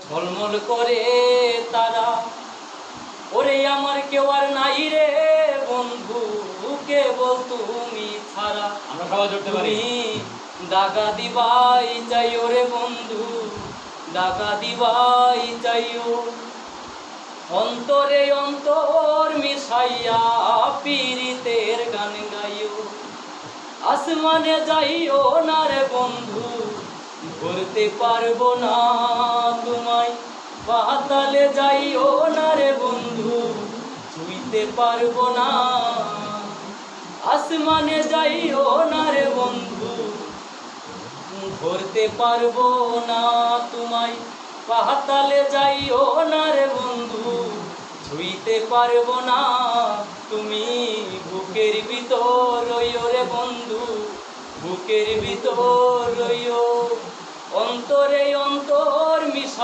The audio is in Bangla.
ঝলমল করে তারা, ওরে আমার কেউ আর নাই রে বন্ধু, কেবল তুমি ছাড়া। আমরা সবাই জড়তে পারি। তুমি দাগা দিবাই চাইও রে বন্ধু, দাগা দিবাই চাইও। অন্তরে অন্তর মিশাইয়া পীরিতের গান গাইও। আসমানে যাইও না রে বন্ধু, ধরতে পারবো না তোমায়। পাতালে যাইও না রে বন্ধু, ছুঁইতে পারবো না। আসমানে যাইও না রে বন্ধু, ধরতে পারবো না তোমায়। পাতালে যাইও না রে বন্ধু, ছুঁইতে পারবো না। তুমি বুকের ভিতর রইও রে বন্ধু, বুকের ভিতর রইও। অন্তরে অন্তর মিশাই